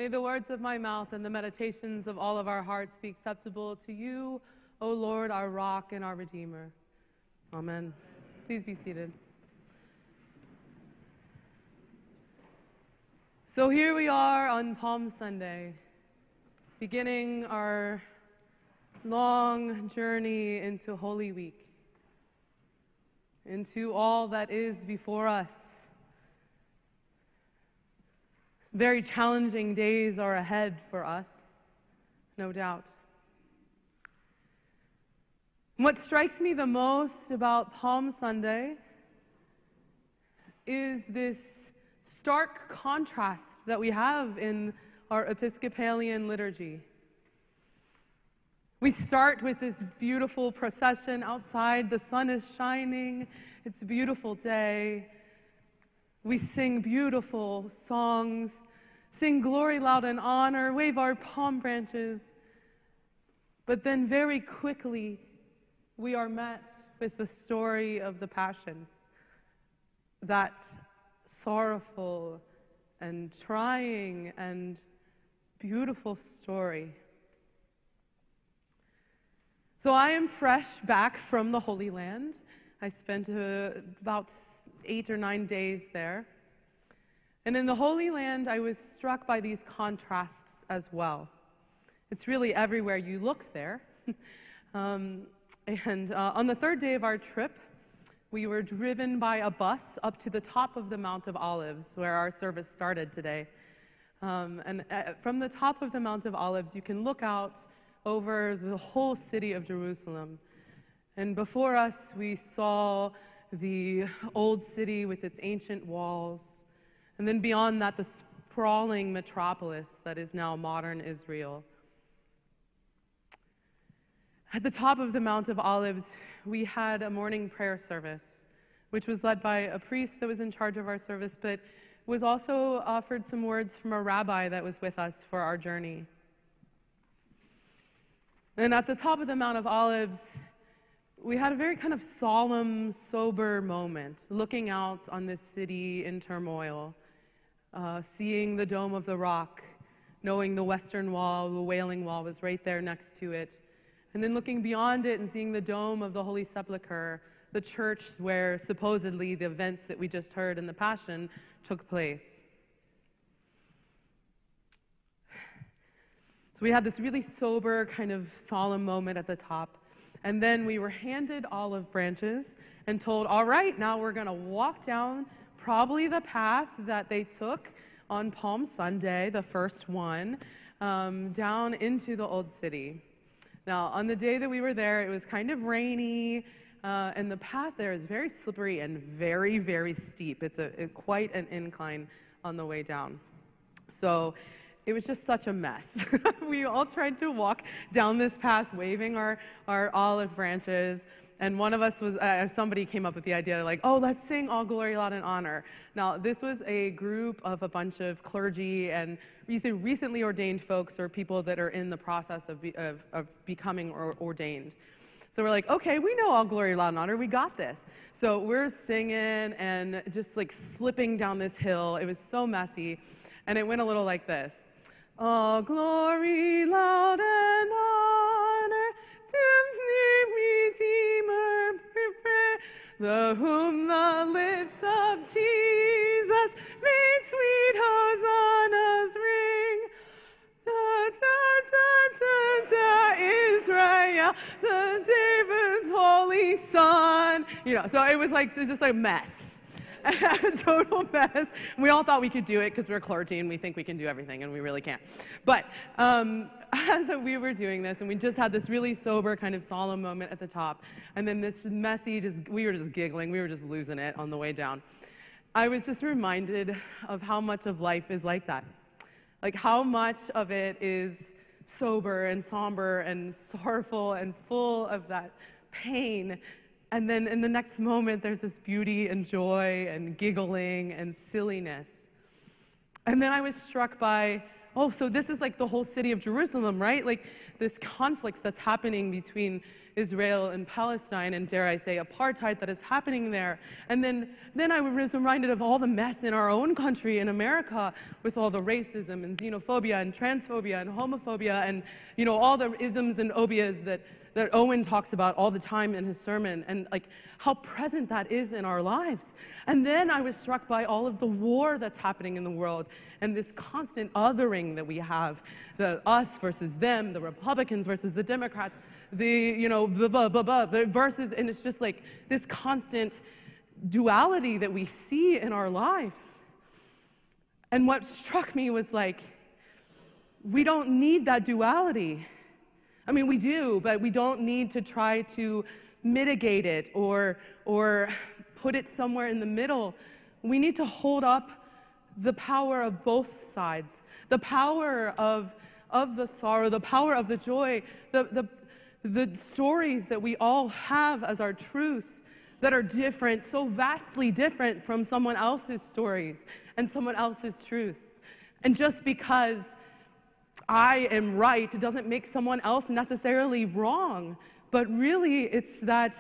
May the words of my mouth and the meditations of all of our hearts be acceptable to you, O Lord, our rock and our Redeemer. Amen. Please be seated. So here we are on Palm Sunday, beginning our long journey into Holy Week, into all that is before us. Very challenging days are ahead for us, no doubt. What strikes me the most about Palm Sunday is this stark contrast that we have in our Episcopalian liturgy. We start with this beautiful procession outside. The sun is shining. It's a beautiful day. We sing beautiful songs, sing glory loud and honor, wave our palm branches. But then very quickly, we are met with the story of the Passion, that sorrowful and trying and beautiful story. So I am fresh back from the Holy Land. I spent about 8 or 9 days there. And in the Holy Land, I was struck by these contrasts as well. It's really everywhere you look there. On the third day of our trip, we were driven by a bus up to the top of the Mount of Olives, where our service started today. From the top of the Mount of Olives, you can look out over the whole city of Jerusalem. And before us, we saw the old city with its ancient walls, and then beyond that, the sprawling metropolis that is now modern Israel. At the top of the Mount of Olives, we had a morning prayer service, which was led by a priest that was in charge of our service, but was also offered some words from a rabbi that was with us for our journey. And at the top of the Mount of Olives, we had a very kind of solemn, sober moment, looking out on this city in turmoil, seeing the Dome of the Rock, knowing the Western Wall, the Wailing Wall was right there next to it, and then looking beyond it and seeing the Dome of the Holy Sepulchre, the church where supposedly the events that we just heard in the Passion took place. So we had this really sober, kind of solemn moment at the top. And then we were handed olive branches and told, all right, now we're going to walk down probably the path that they took on Palm Sunday, the first one, down into the Old City. Now, on the day that we were there, it was kind of rainy, and the path there is very slippery and very, very steep. It's quite an incline on the way down. So it was just such a mess. We all tried to walk down this path waving our olive branches, and one of us was, somebody came up with the idea like, oh, let's sing All Glory, Loud and Honor. Now, this was a group of a bunch of clergy and recently ordained folks or people that are in the process of becoming ordained. So we're like, okay, we know All Glory, Loud and Honor, we got this. So we're singing and just like slipping down this hill. It was so messy, and it went a little like this. All glory, loud and honor to the Redeemer, the whom the lips of Jesus made sweet hosannas ring. Da da da da da, Israel, the David's holy son. You know, so it was like just a mess. A total mess. We all thought we could do it because we're clergy and we think we can do everything, and we really can't. But as we were doing this, and we just had this really sober, kind of solemn moment at the top, and then this messy, we were just giggling, we were just losing it on the way down. I was just reminded of how much of life is like that. Like how much of it is sober and somber and sorrowful and full of that pain. And then in the next moment, there's this beauty and joy and giggling and silliness. And then I was struck by, oh, so this is like the whole city of Jerusalem, right? Like this conflict that's happening between Israel and Palestine, and dare I say apartheid that is happening there. And then I was reminded of all the mess in our own country in America with all the racism and xenophobia and transphobia and homophobia and, you know, all the isms and obias that Owen talks about all the time in his sermon, and like how present that is in our lives. And then I was struck by all of the war that's happening in the world and this constant othering that we have, the us versus them, the Republicans versus the Democrats, the, you know, the versus, and it's just like this constant duality that we see in our lives. And what struck me was like, we don't need that duality. I mean, we do, but we don't need to try to mitigate it or put it somewhere in the middle. We need to hold up the power of both sides, the power of the sorrow, the power of the joy, the stories that we all have as our truths that are different, so vastly different from someone else's stories and someone else's truths. And just because I am right doesn't make someone else necessarily wrong, but really it's that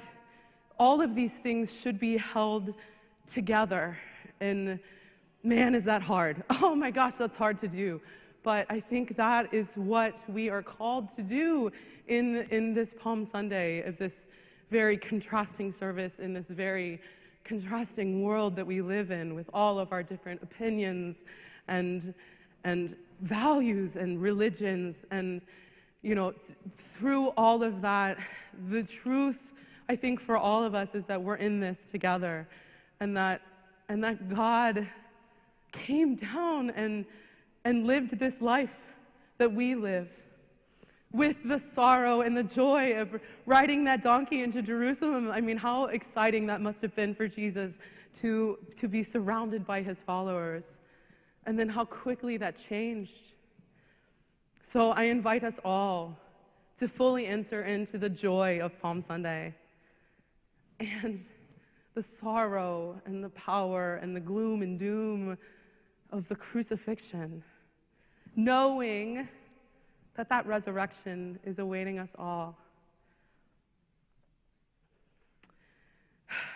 all of these things should be held together. And man, is that hard. Oh my gosh, that's hard to do. But I think that is what we are called to do in this Palm Sunday, of this very contrasting service, in this very contrasting world that we live in, with all of our different opinions and values and religions. And, you know, through all of that, the truth, I think, for all of us is that we're in this together, and that God came down and lived this life that we live, with the sorrow and the joy of riding that donkey into Jerusalem. I mean, how exciting that must have been for Jesus to be surrounded by his followers, and then how quickly that changed. So I invite us all to fully enter into the joy of Palm Sunday and the sorrow and the power and the gloom and doom of the crucifixion, knowing that that resurrection is awaiting us all.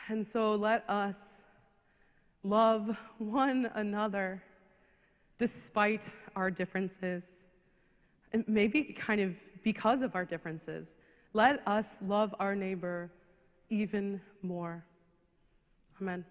And so let us love one another despite our differences, and maybe kind of because of our differences. Let us love our neighbor even more. Amen.